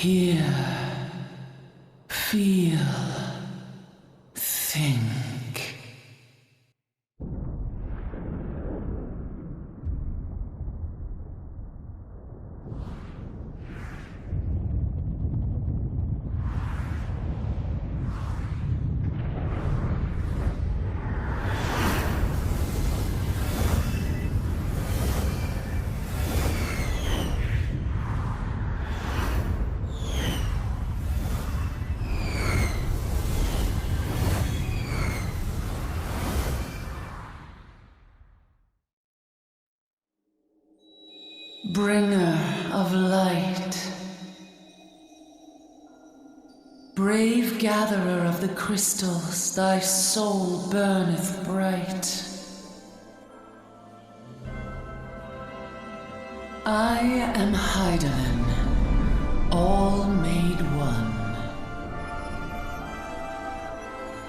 Hear, feel, think. Bringer of light, brave gatherer of the crystals, thy soul burneth bright. I am Hydaelyn, all made one.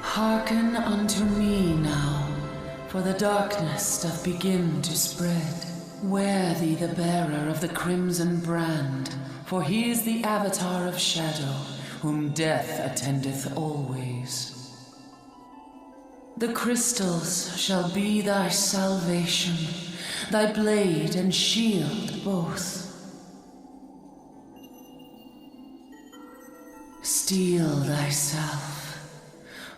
Hearken unto me now, for the darkness doth begin to spread. Wear thee the bearer of the crimson brand, for he is the avatar of shadow, whom death attendeth always. The crystals shall be thy salvation, thy blade and shield both. Steel thyself,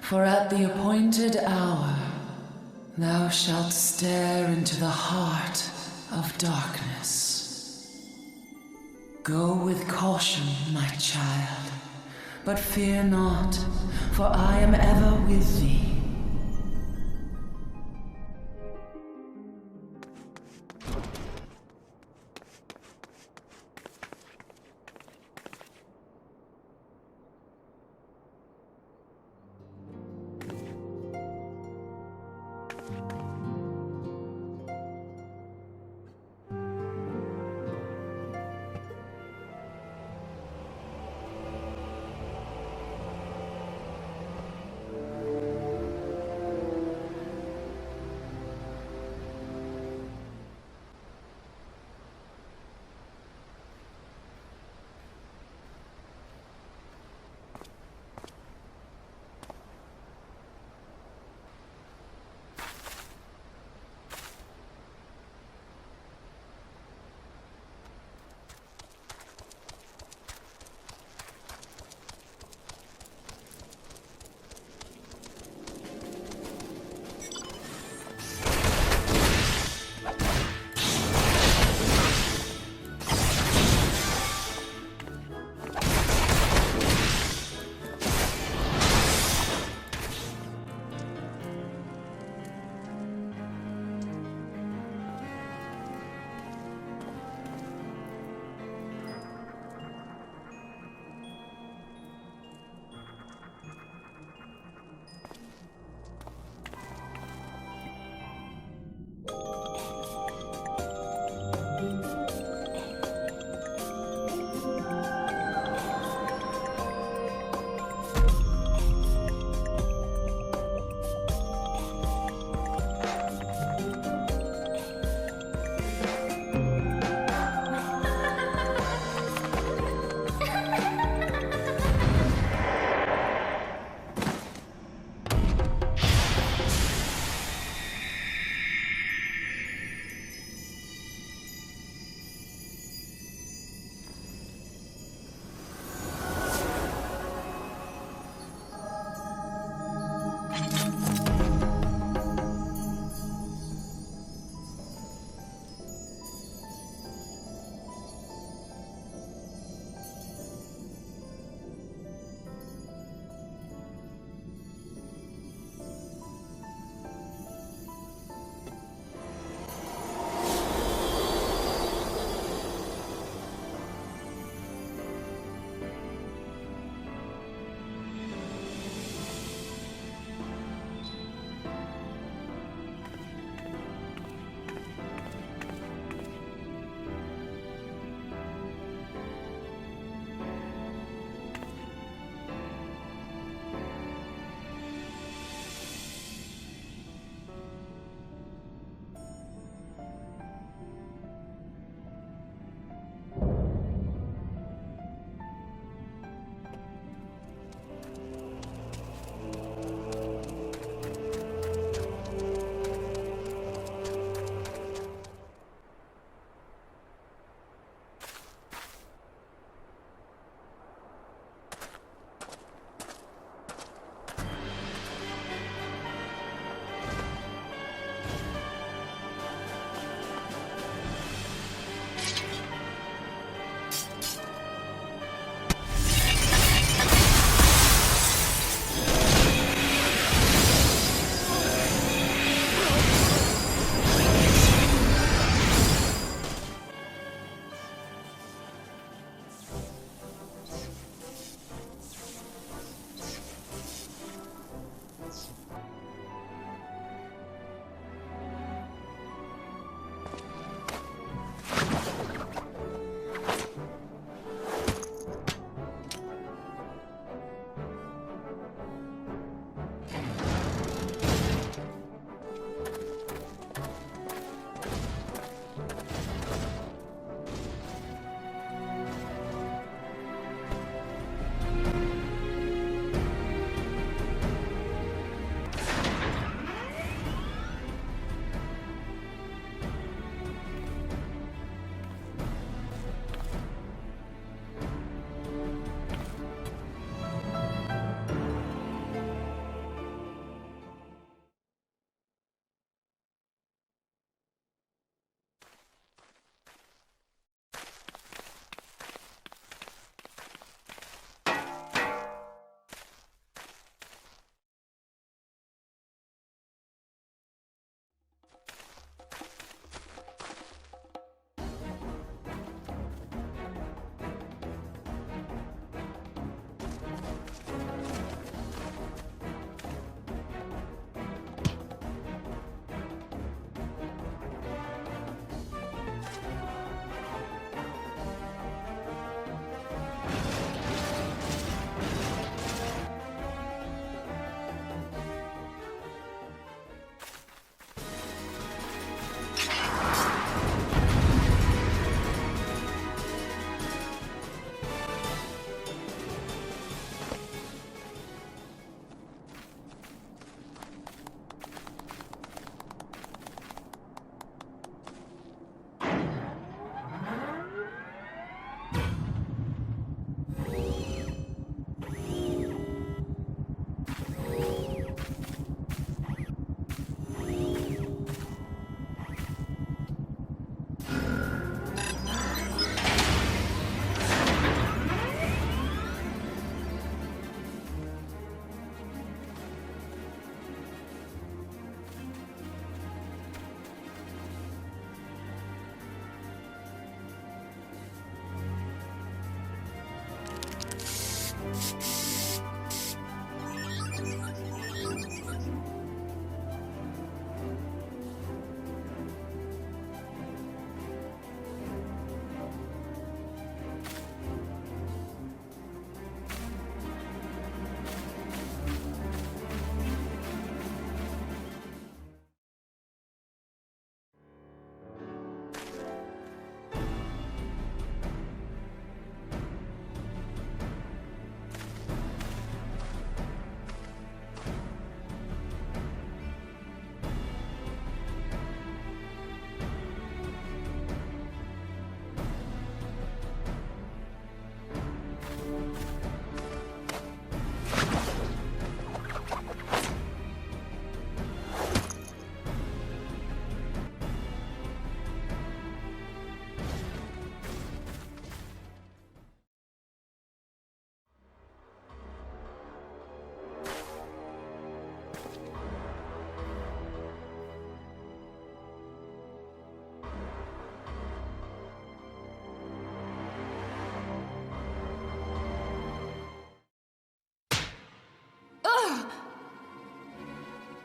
for at the appointed hour thou shalt stare into the heart of darkness. Go with caution, my child, but fear not, for I am ever with thee.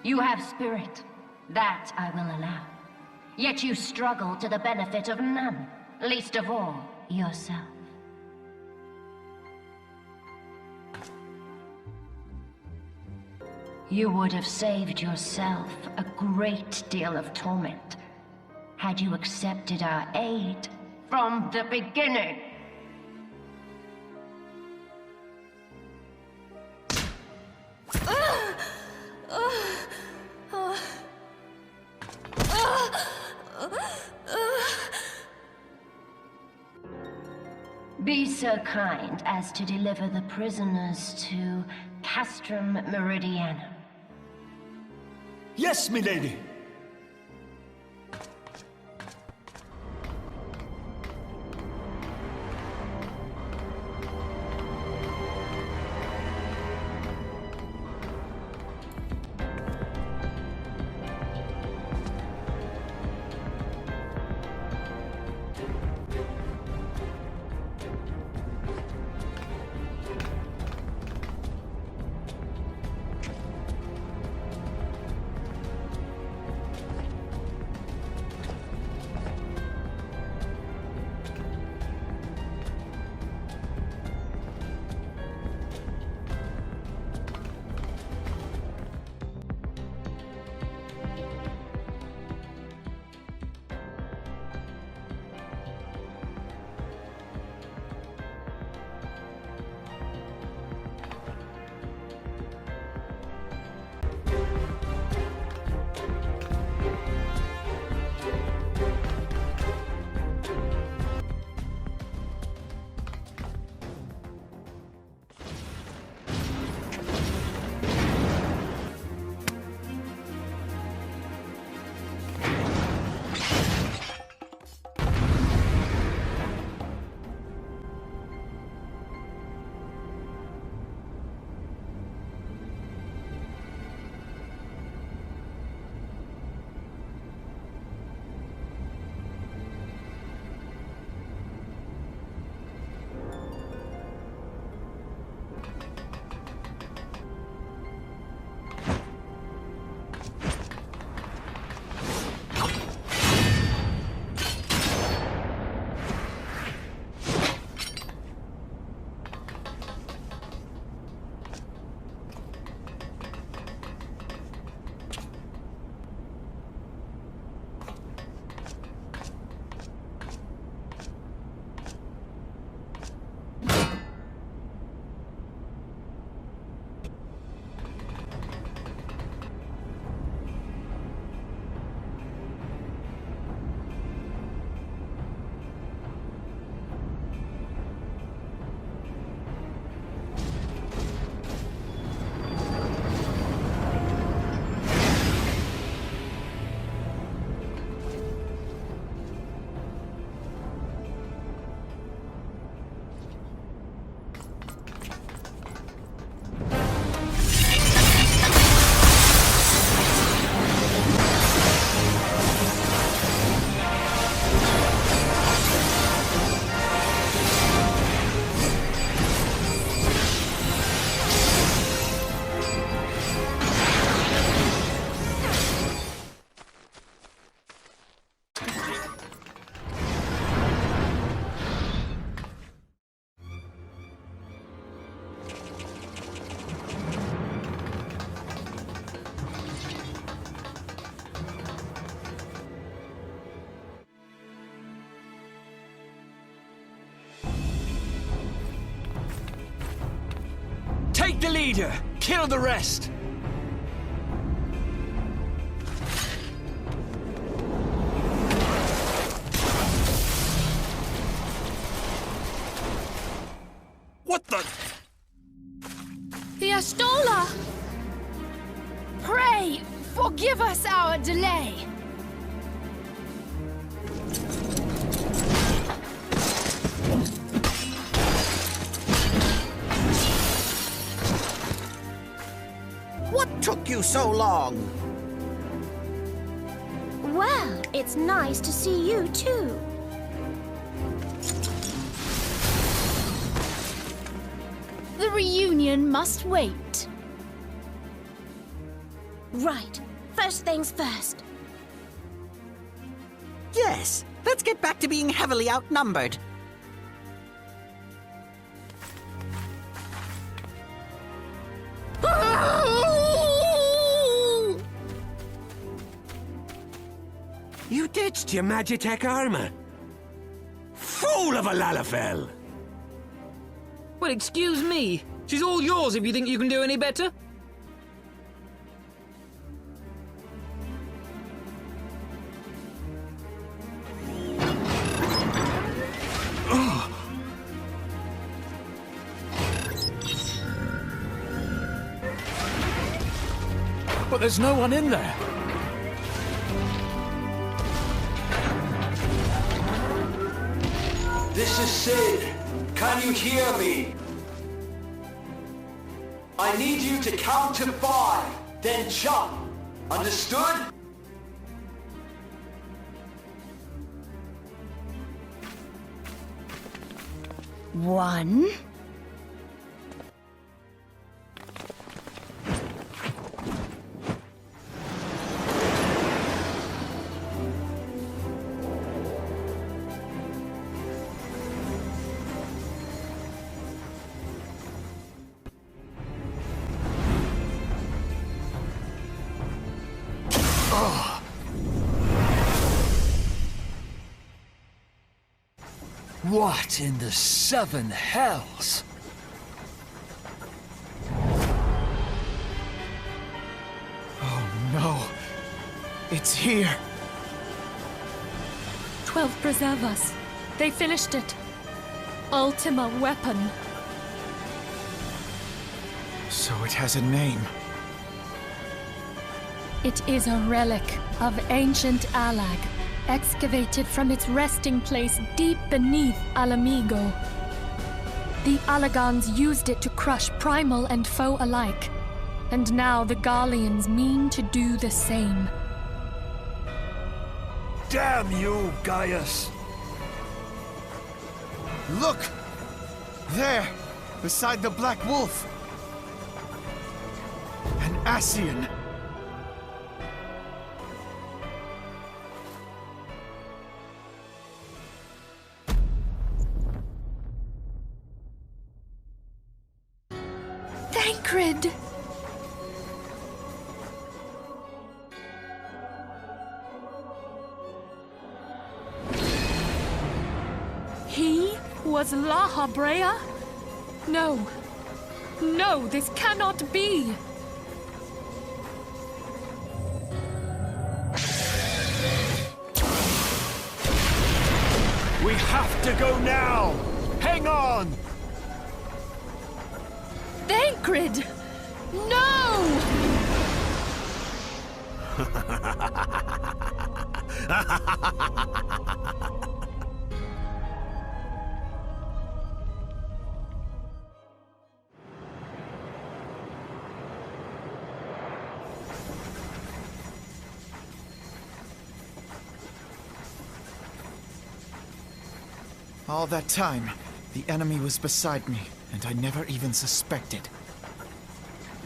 You have spirit. That I will allow. Yet you struggle to the benefit of none, least of all, yourself. You would have saved yourself a great deal of torment had you accepted our aid from the beginning. Be so kind as to deliver the prisoners to Castrum Meridianum. Yes, milady! Take the leader! Kill the rest! What the? The Astola! Pray, forgive us our delay. What took you so long? Well, it's nice to see you too. The reunion must wait. Right. First things first. Yes, let's get back to being heavily outnumbered. You ditched your Magitech armor. Fool of a Lalafell! Well, excuse me. She's all yours if you think you can do any better. But there's no one in there. This is Sid. Can you hear me? I need you to count to 5, then jump. Understood? One. What in the 7 hells? Oh no. It's here. 12 preserve us. They finished it. Ultima weapon. So it has a name. It is a relic of ancient Alag, excavated from its resting place deep beneath Alamigo. The Alagons used it to crush primal and foe alike, and now the Garleans mean to do the same. Damn you, Gaius! Look! There! Beside the Black Wolf! An Ascian! Thancred! He was La Habrea? No. No, this cannot be! We have to go now! Hang on! Thancred! No! All that time, the enemy was beside me, and I never even suspected.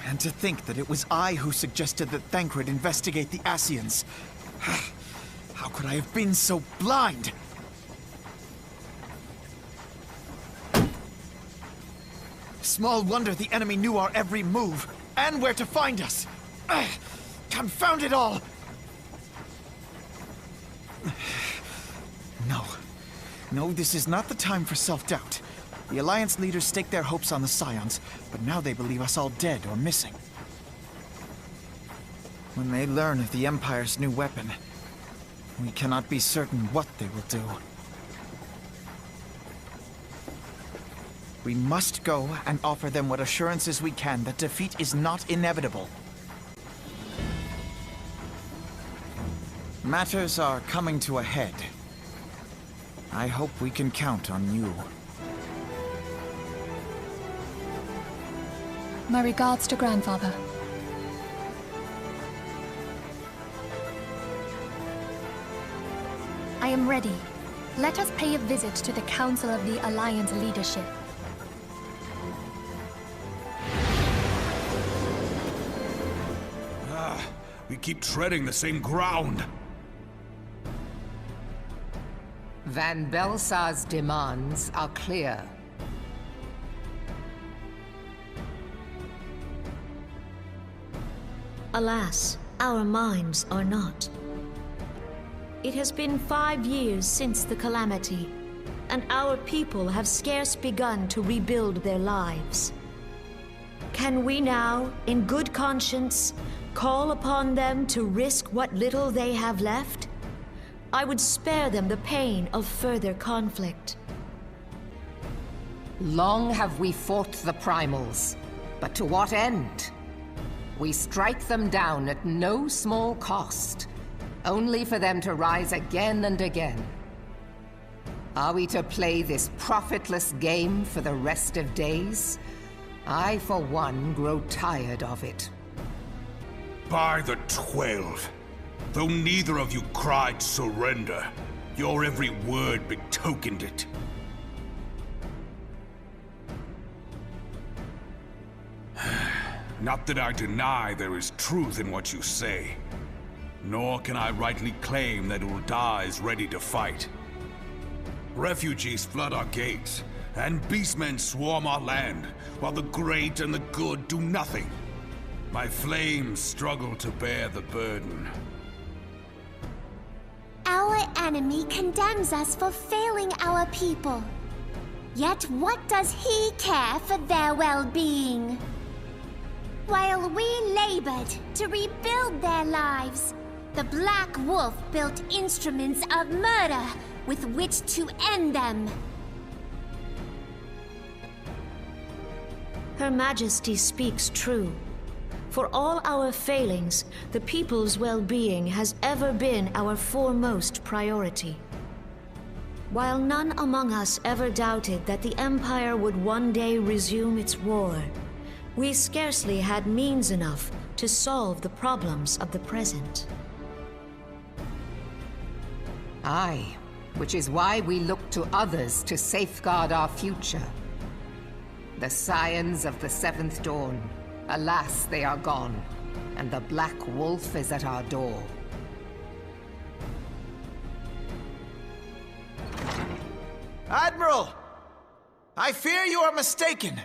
And to think that it was I who suggested that Thancred investigate the Ascians. How could I have been so blind? Small wonder the enemy knew our every move, and where to find us. Confound it all! No, this is not the time for self-doubt. The Alliance leaders staked their hopes on the Scions, but now they believe us all dead or missing. When they learn of the Empire's new weapon, we cannot be certain what they will do. We must go and offer them what assurances we can that defeat is not inevitable. Matters are coming to a head. I hope we can count on you. My regards to Grandfather. I am ready. Let us pay a visit to the Council of the Alliance leadership. We keep treading the same ground. Van Belsar's demands are clear. Alas, our minds are not. It has been 5 years since the calamity, and our people have scarce begun to rebuild their lives. Can we now, in good conscience, call upon them to risk what little they have left? I would spare them the pain of further conflict. Long have we fought the primals, but to what end? We strike them down at no small cost, only for them to rise again and again. Are we to play this profitless game for the rest of days? I, for one, grow tired of it. By the 12. Though neither of you cried surrender, your every word betokened it. Not that I deny there is truth in what you say, nor can I rightly claim that Ul'dah is ready to fight. Refugees flood our gates, and beastmen swarm our land, while the great and the good do nothing. My flames struggle to bear the burden. Our enemy condemns us for failing our people. Yet what does he care for their well-being? While we labored to rebuild their lives, the Black Wolf built instruments of murder with which to end them. Her Majesty speaks true. For all our failings, the people's well-being has ever been our foremost priority. While none among us ever doubted that the Empire would one day resume its war, we scarcely had means enough to solve the problems of the present. Aye, which is why we look to others to safeguard our future. The Scions of the Seventh Dawn. Alas, they are gone, and the Black Wolf is at our door. Admiral! I fear you are mistaken.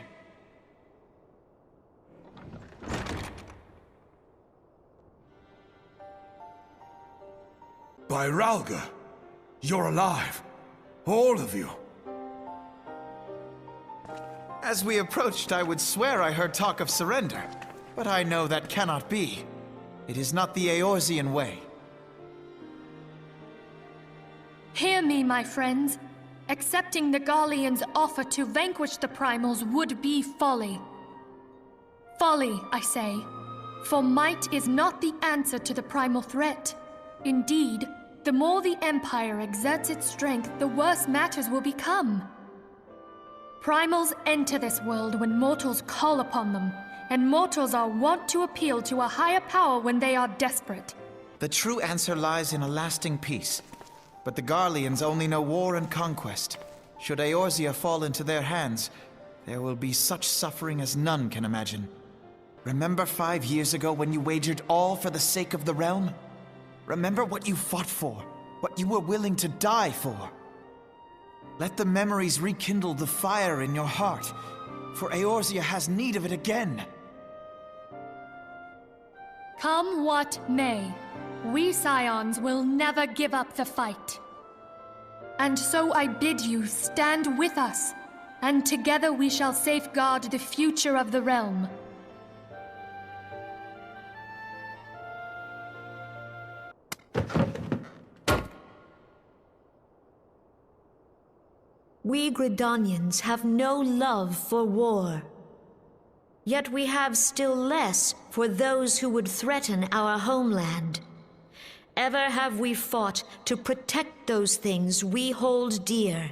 By Ralga, you're alive. All of you. As we approached, I would swear I heard talk of surrender, but I know that cannot be. It is not the Eorzean way. Hear me, my friends. Accepting the Garleans' offer to vanquish the primals would be folly. Folly, I say. For might is not the answer to the primal threat. Indeed, the more the Empire exerts its strength, the worse matters will become. Primals enter this world when mortals call upon them, and mortals are wont to appeal to a higher power when they are desperate. The true answer lies in a lasting peace. But the Garleans only know war and conquest. Should Eorzea fall into their hands, there will be such suffering as none can imagine. Remember 5 years ago when you wagered all for the sake of the realm? Remember what you fought for, what you were willing to die for. Let the memories rekindle the fire in your heart, for Eorzea has need of it again. Come what may, we Scions will never give up the fight. And so I bid you stand with us, and together we shall safeguard the future of the realm. We Gridanians have no love for war. Yet we have still less for those who would threaten our homeland. Ever have we fought to protect those things we hold dear,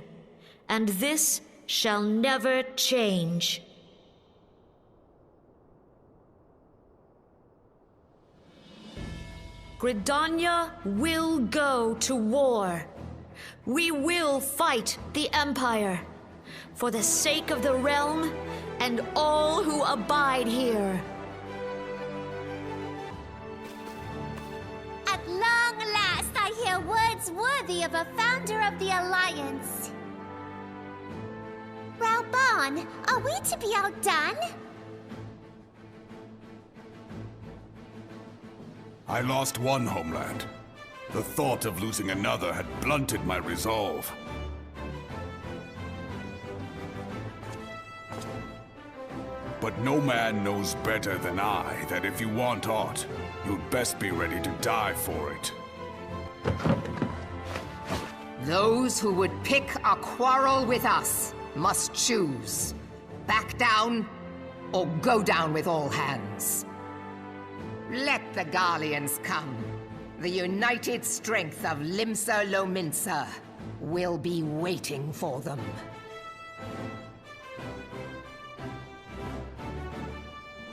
and this shall never change. Gridania will go to war. We will fight the Empire. For the sake of the realm and all who abide here. At long last, I hear words worthy of a founder of the Alliance. Raoban, are we to be outdone? I lost one homeland. The thought of losing another had blunted my resolve. But no man knows better than I that if you want aught, you'd best be ready to die for it. Those who would pick a quarrel with us must choose. Back down, or go down with all hands. Let the Garleans come. The united strength of Limsa Lominsa will be waiting for them.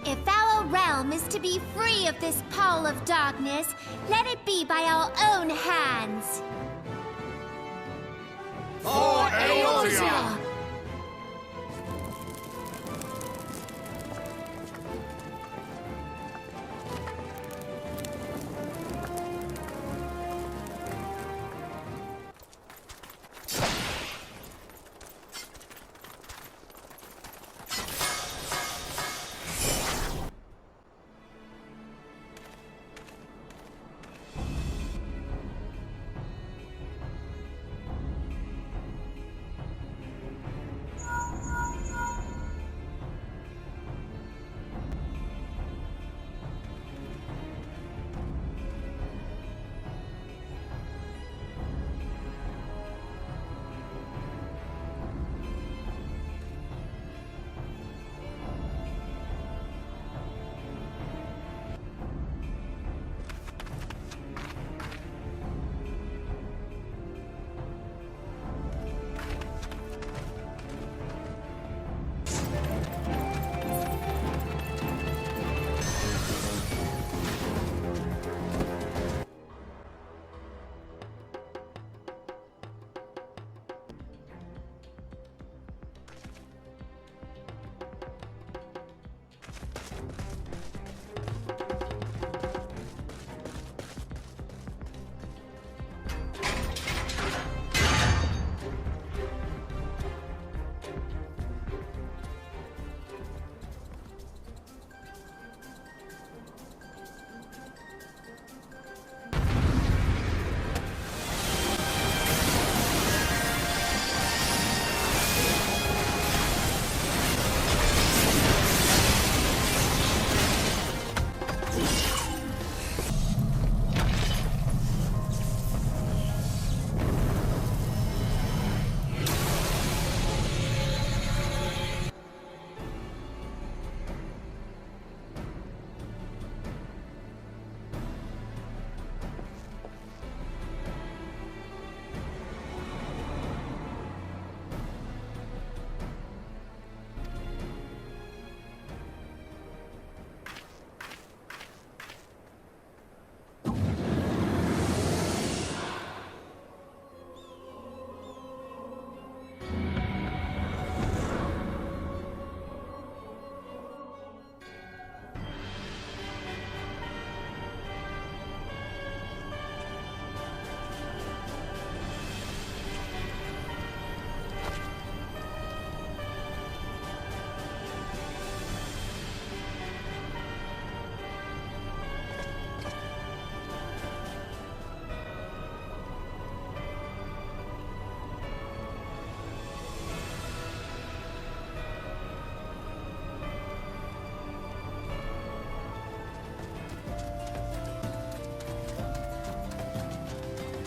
If our realm is to be free of this pall of darkness, let it be by our own hands. For Eorzea!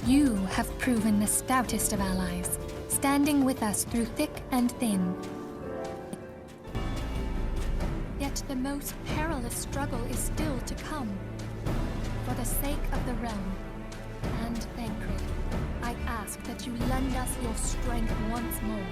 You have proven the stoutest of allies, standing with us through thick and thin. Yet the most perilous struggle is still to come. For the sake of the realm and Thancred, I ask that you lend us your strength once more.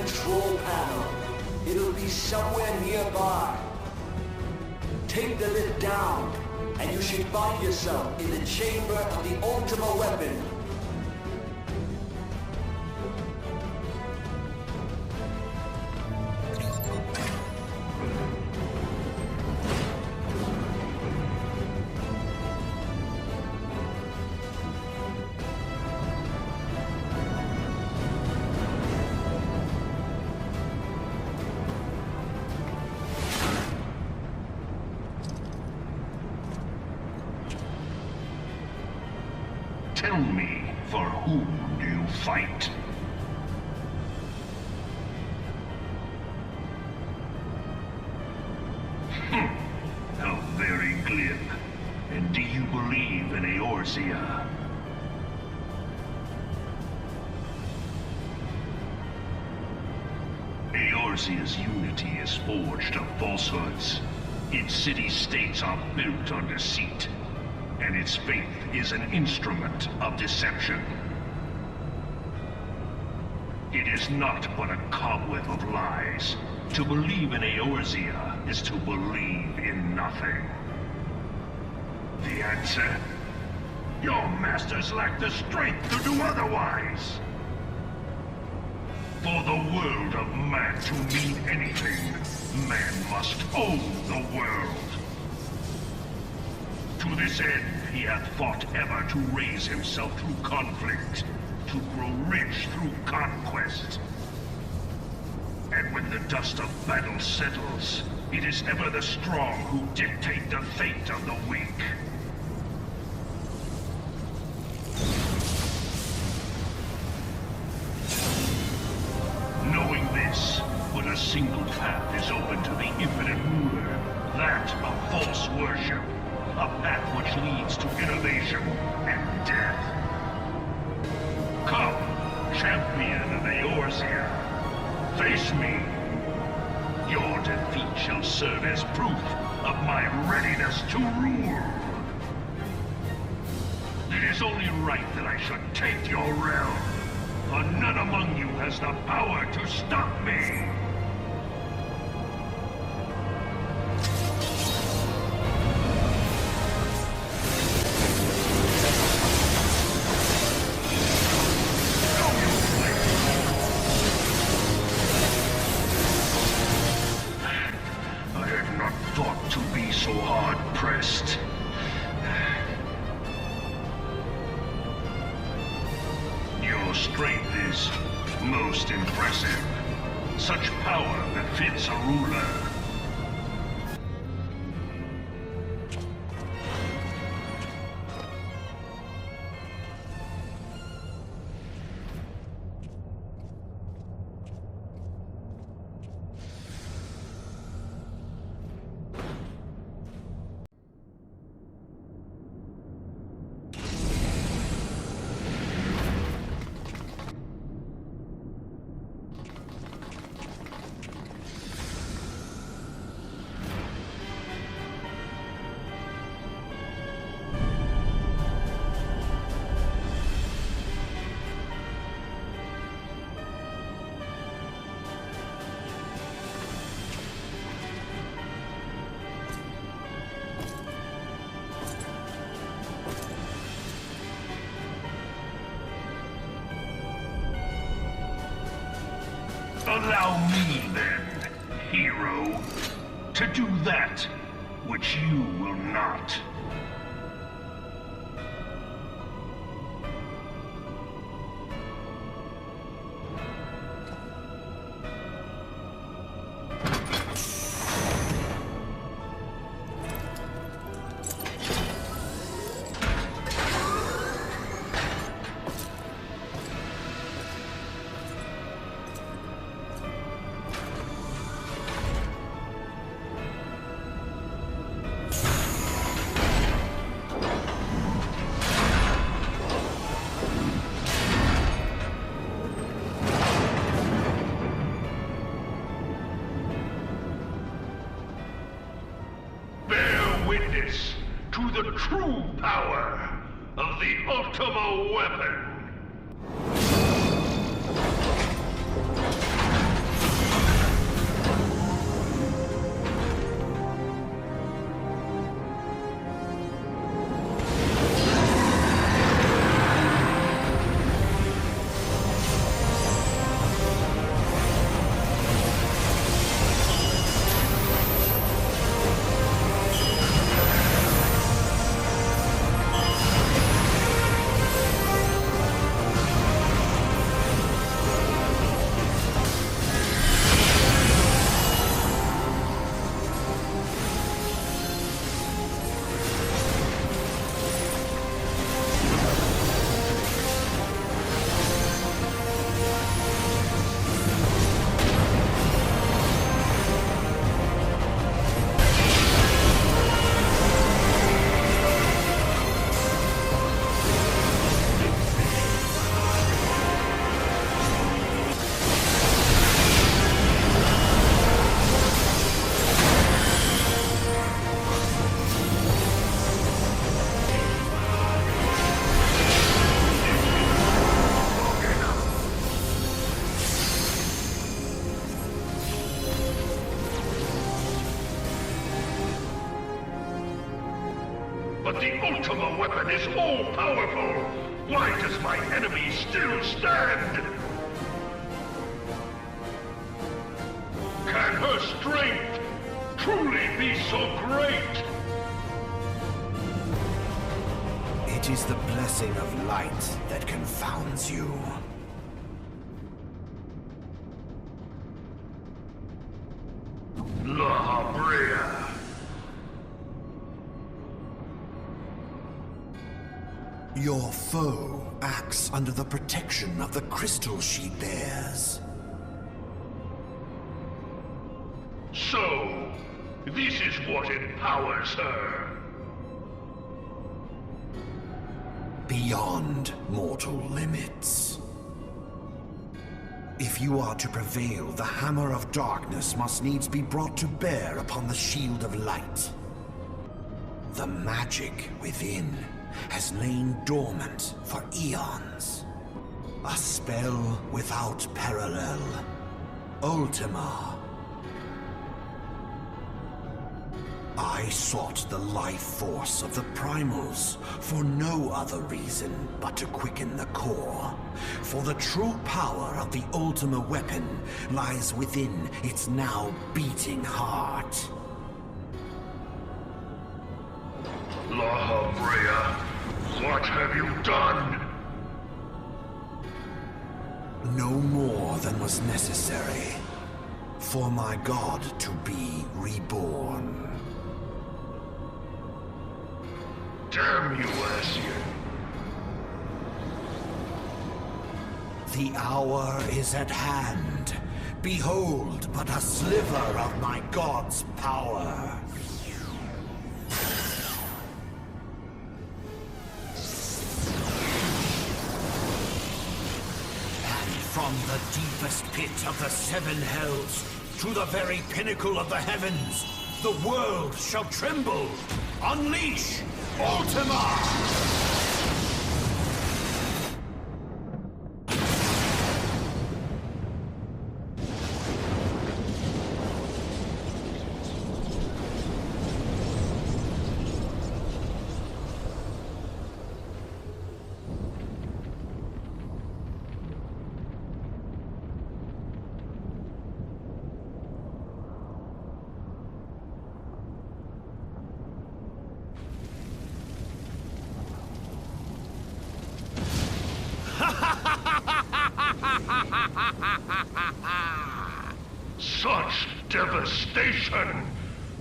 control panel. It'll be somewhere nearby. Take the lid down, and you should find yourself in the chamber of the ultimate weapon. Tell me, for whom do you fight? How very glib. And do you believe in Eorzea? Eorzea's unity is forged of falsehoods. Its city-states are built on deceit. And its faith is an instrument of deception. It is not but a cobweb of lies. To believe in Eorzea is to believe in nothing. The answer? Your masters lack the strength to do otherwise. For the world of man to mean anything, man must own the world. To this end, he hath fought ever to raise himself through conflict, to grow rich through conquest. And when the dust of battle settles, it is ever the strong who dictate the fate of the weak. Knowing this, but a single path is open to the infinite ruler, that of false worship. A path which leads to innovation and death. Come, champion of Eorzea. Face me. Your defeat shall serve as proof of my readiness to rule. It is only right that I should take your realm, for none among you has the power to stop me. Strength is most impressive. Such power befits a ruler. Allow me, then, hero, to do that which you will not. Witness to the true power of the Ultima Weapon. The Ultima weapon is all-powerful! Why does my enemy still stand? Can her strength truly be so great? It is the blessing of light that confounds you. La Brea. Your foe acts under the protection of the crystal she bears. So, this is what empowers her. Beyond mortal limits. If you are to prevail, the hammer of darkness must needs be brought to bear upon the shield of light. The magic within has lain dormant for eons. A spell without parallel. Ultima. I sought the life force of the primals for no other reason but to quicken the core. For the true power of the Ultima weapon lies within its now beating heart. La Brea, what have you done? No more than was necessary for my god to be reborn. Damn you, Ascian. The hour is at hand. Behold but a sliver of my god's power. And from the deepest pit of the seven hells to the very pinnacle of the heavens, the world shall tremble. Unleash Ultima! Such devastation!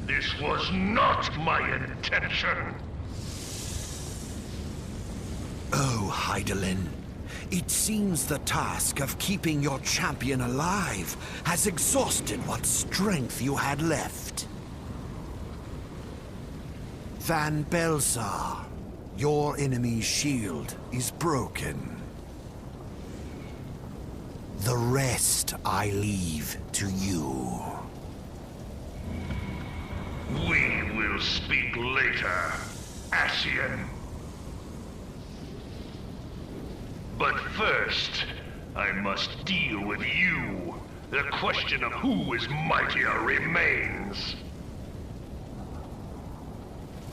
This was not my intention! Oh, Hydaelyn. It seems the task of keeping your champion alive has exhausted what strength you had left. Van Belsar, your enemy's shield is broken. The rest I leave to you. We will speak later, Ascian. But first, I must deal with you. The question of who is mightier remains.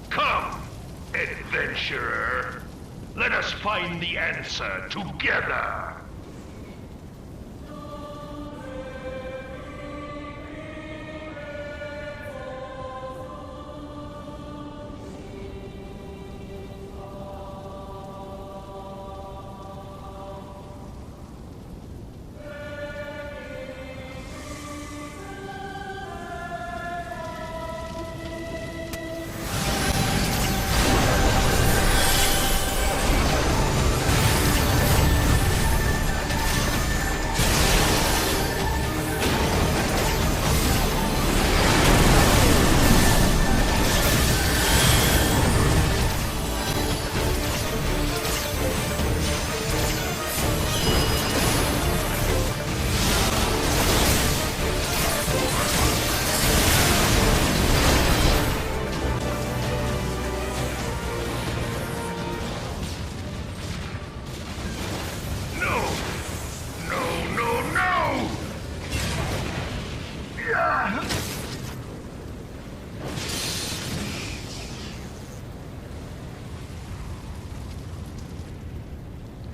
Come, adventurer. Let us find the answer together.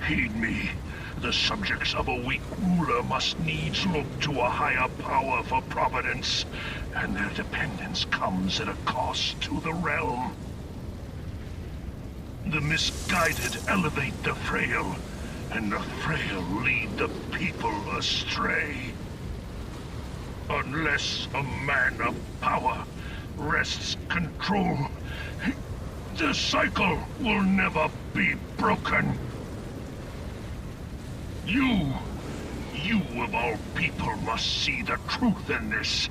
Heed me. The subjects of a weak ruler must needs look to a higher power for providence, and their dependence comes at a cost to the realm. The misguided elevate the frail, and the frail lead the people astray. Unless a man of power wrests control, the cycle will never be broken. You of all people must see the truth in this.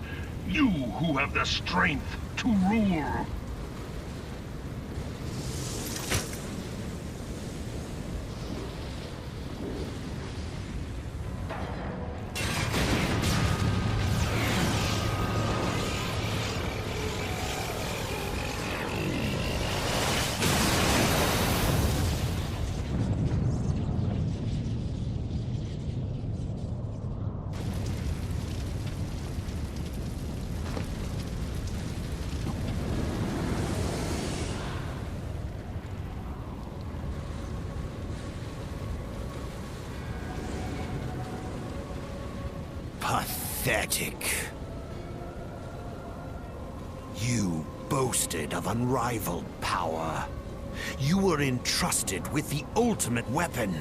You who have the strength to rule. Pathetic. You boasted of unrivaled power. You were entrusted with the ultimate weapon,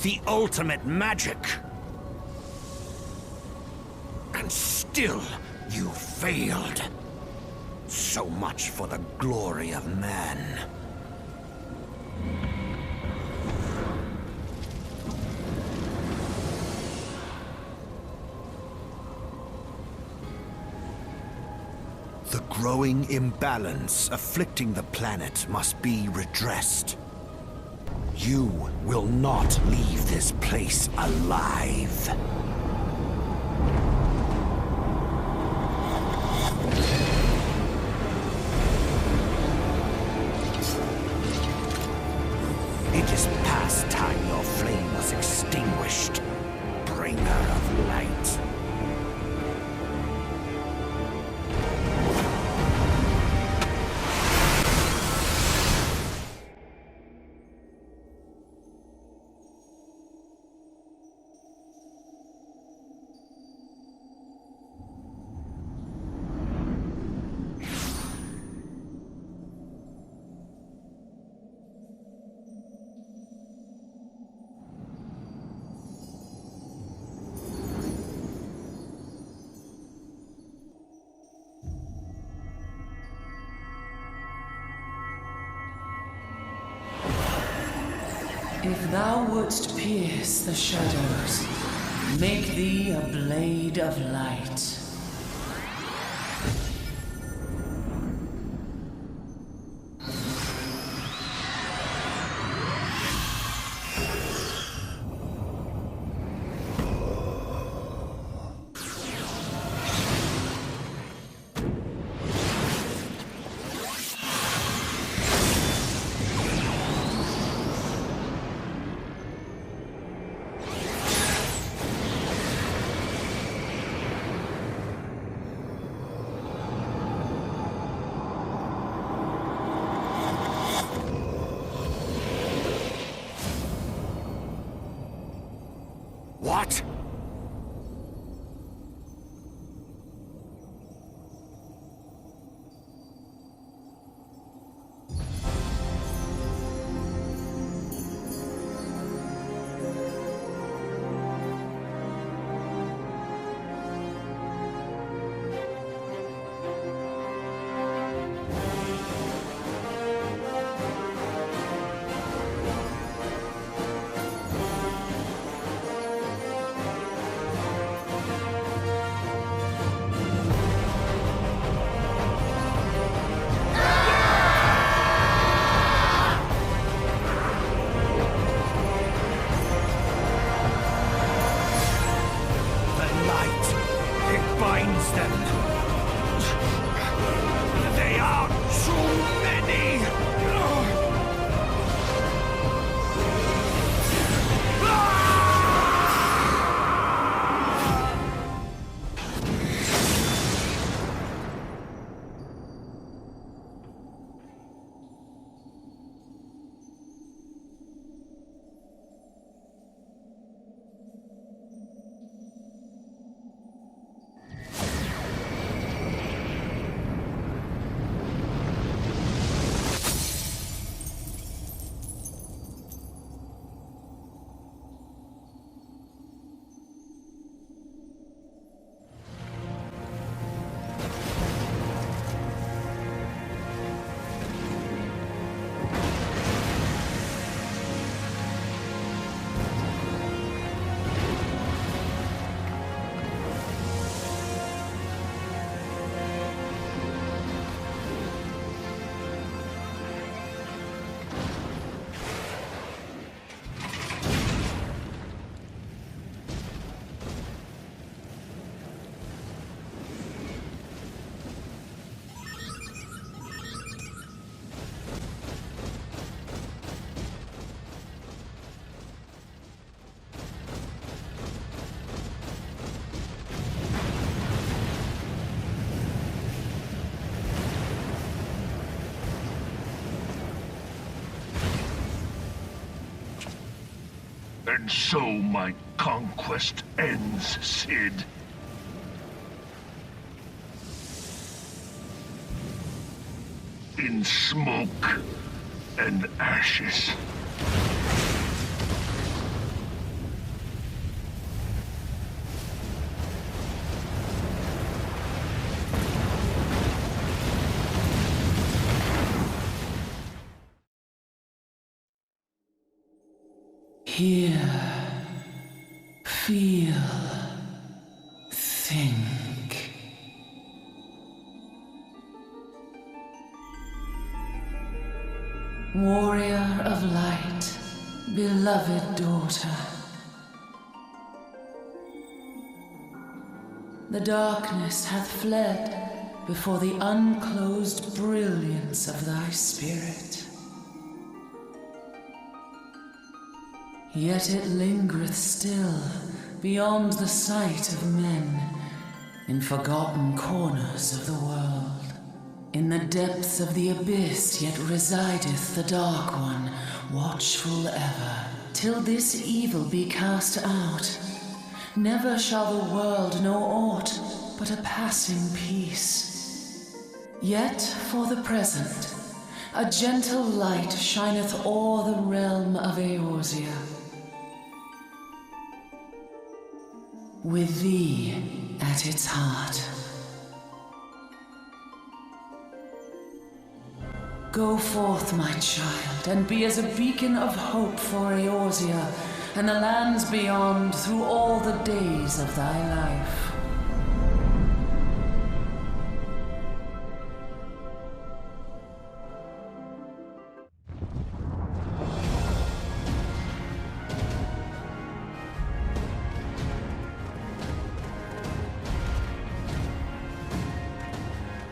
the ultimate magic. And still, you failed. So much for the glory of man. The growing imbalance afflicting the planet must be redressed. You will not leave this place alive. It is past time your flame was extinguished, bringer of light. If thou wouldst pierce the shadows, make thee a blade of light. What? And so my conquest ends, Cid. In smoke and ashes. Hear, feel, think. Warrior of light, beloved daughter. The darkness hath fled before the unclosed brilliance of thy spirit. Yet it lingereth still beyond the sight of men, in forgotten corners of the world. In the depths of the abyss yet resideth the Dark One, watchful ever, till this evil be cast out. Never shall the world know aught but a passing peace. Yet for the present, a gentle light shineth o'er the realm of Eorzea. With thee at its heart. Go forth, my child, and be as a beacon of hope for Eorzea and the lands beyond through all the days of thy life.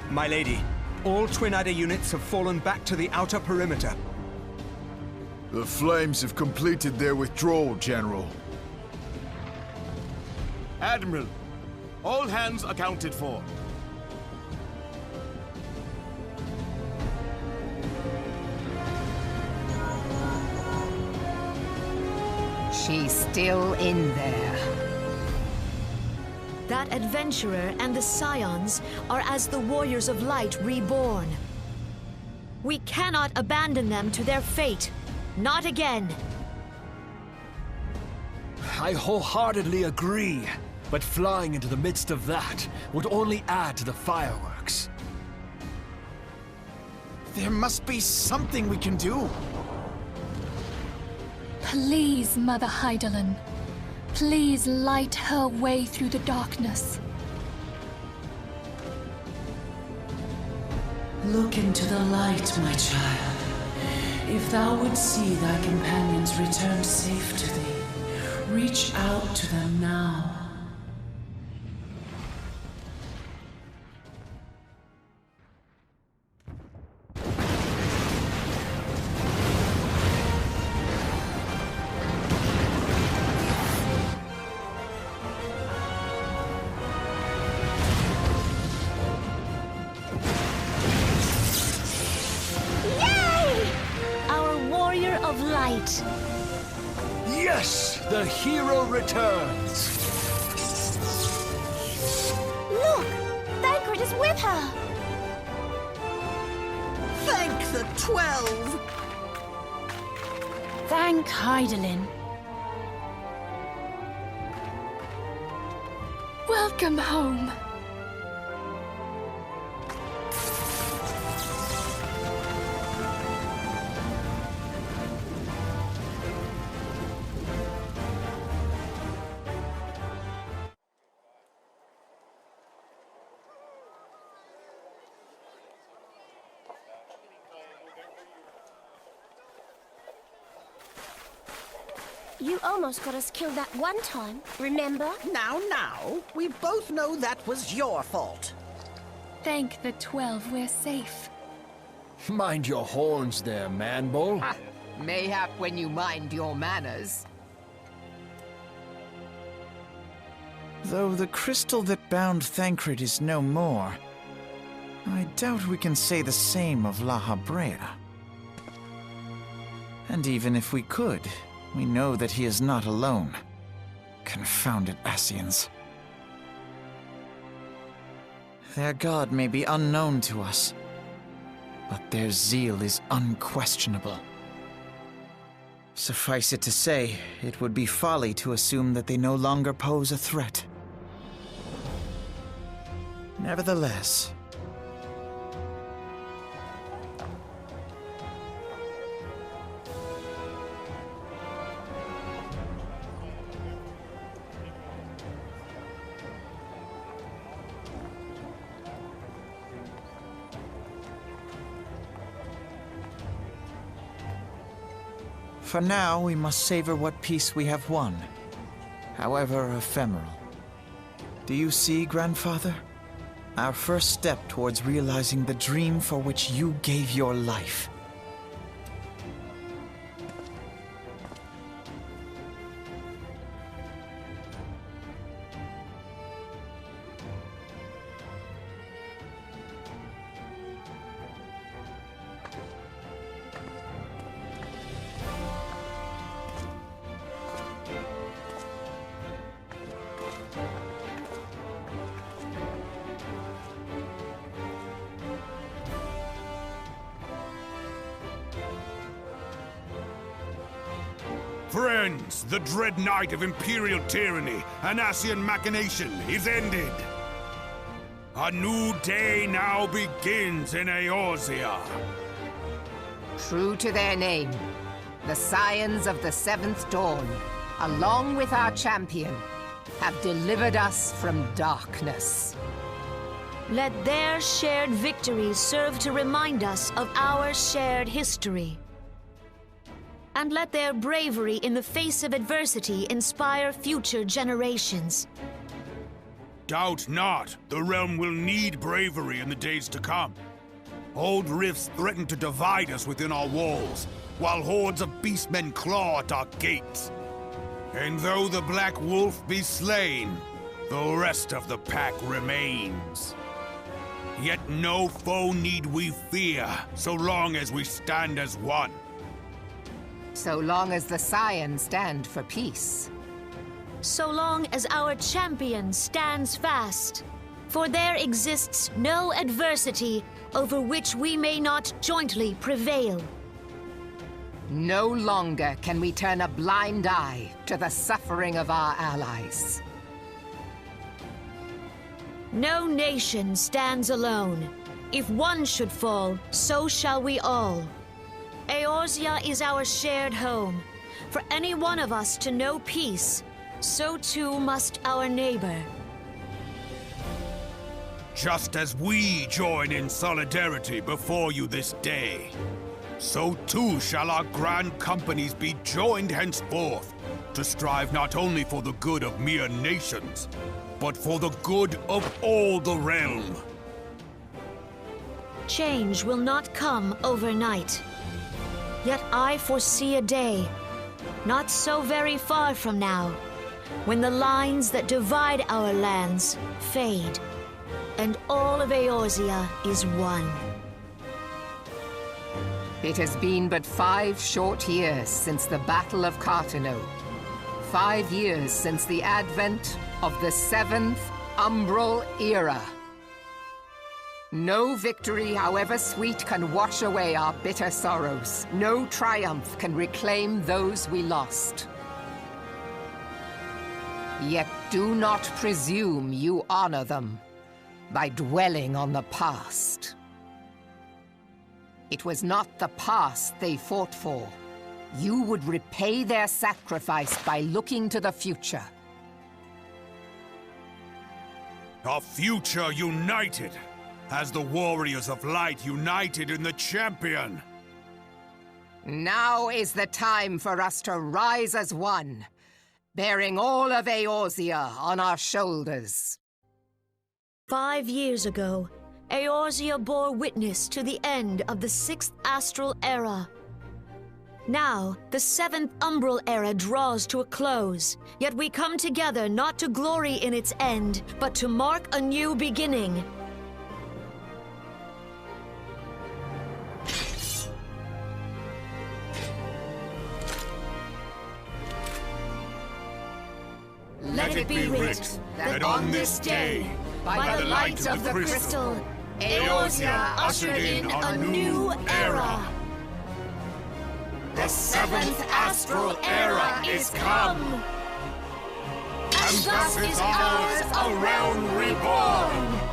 My lady, all Twin Adder units have fallen back to the outer perimeter. The Flames have completed their withdrawal, General. Admiral, all hands accounted for. She's still in there. That adventurer and the Scions are as the Warriors of Light reborn. We cannot abandon them to their fate. Not again. I wholeheartedly agree, but flying into the midst of that would only add to the fireworks. There must be something we can do. Please, Mother Hydaelyn. Please light her way through the darkness. Look into the light, my child. If thou would see thy companions return safe to thee, reach out to them now. Yes! The hero returns! Look! Thancred is with her! Thank the 12! Thank Hydaelyn. Welcome home. You almost got us killed that one time, remember? Now, we both know that was your fault. Thank the 12 we're safe. Mind your horns there, man-bull. Mayhap when you mind your manners. Though the crystal that bound Thancred is no more, I doubt we can say the same of La Habrea. And even if we could, We know that he is not alone. Confounded Ascians. Their god may be unknown to us, but their zeal is unquestionable. Suffice it to say, it would be folly to assume that they no longer pose a threat. Nevertheless, for now, we must savor what peace we have won, however ephemeral. Do you see, Grandfather? Our first step towards realizing the dream for which you gave your life. Friends, the dread night of imperial tyranny and Ascian machination is ended. A new day now begins in Eorzea. True to their name, the Scions of the Seventh Dawn, along with our champion, have delivered us from darkness. Let their shared victories serve to remind us of our shared history. And let their bravery in the face of adversity inspire future generations. Doubt not, the realm will need bravery in the days to come. Old rifts threaten to divide us within our walls, while hordes of beastmen claw at our gates. And though the Black Wolf be slain, the rest of the pack remains. Yet no foe need we fear, so long as we stand as one. So long as the Scions stand for peace. So long as our champion stands fast. For there exists no adversity over which we may not jointly prevail. No longer can we turn a blind eye to the suffering of our allies. No nation stands alone. If one should fall, so shall we all. Eorzea is our shared home. For any one of us to know peace, so too must our neighbor. Just as we join in solidarity before you this day, so too shall our grand companies be joined henceforth to strive not only for the good of mere nations, but for the good of all the realm. Change will not come overnight. Yet I foresee a day, not so very far from now, when the lines that divide our lands fade, and all of Eorzea is one. It has been but 5 short years since the Battle of Cartano. 5 years since the advent of the 7th Umbral Era. No victory, however sweet, can wash away our bitter sorrows. No triumph can reclaim those we lost. Yet do not presume you honor them by dwelling on the past. It was not the past they fought for. You would repay their sacrifice by looking to the future. A future united, as the warriors of light united in the champion. Now is the time for us to rise as one, bearing all of Eorzea on our shoulders. 5 years ago, Eorzea bore witness to the end of the 6th Astral Era. Now, the 7th Umbral Era draws to a close, yet we come together not to glory in its end, but to mark a new beginning. Let it be writ that on this day, by the light of the crystal, Eorzea ushered in a new era. The seventh astral era is come, and thus is ours a realm reborn.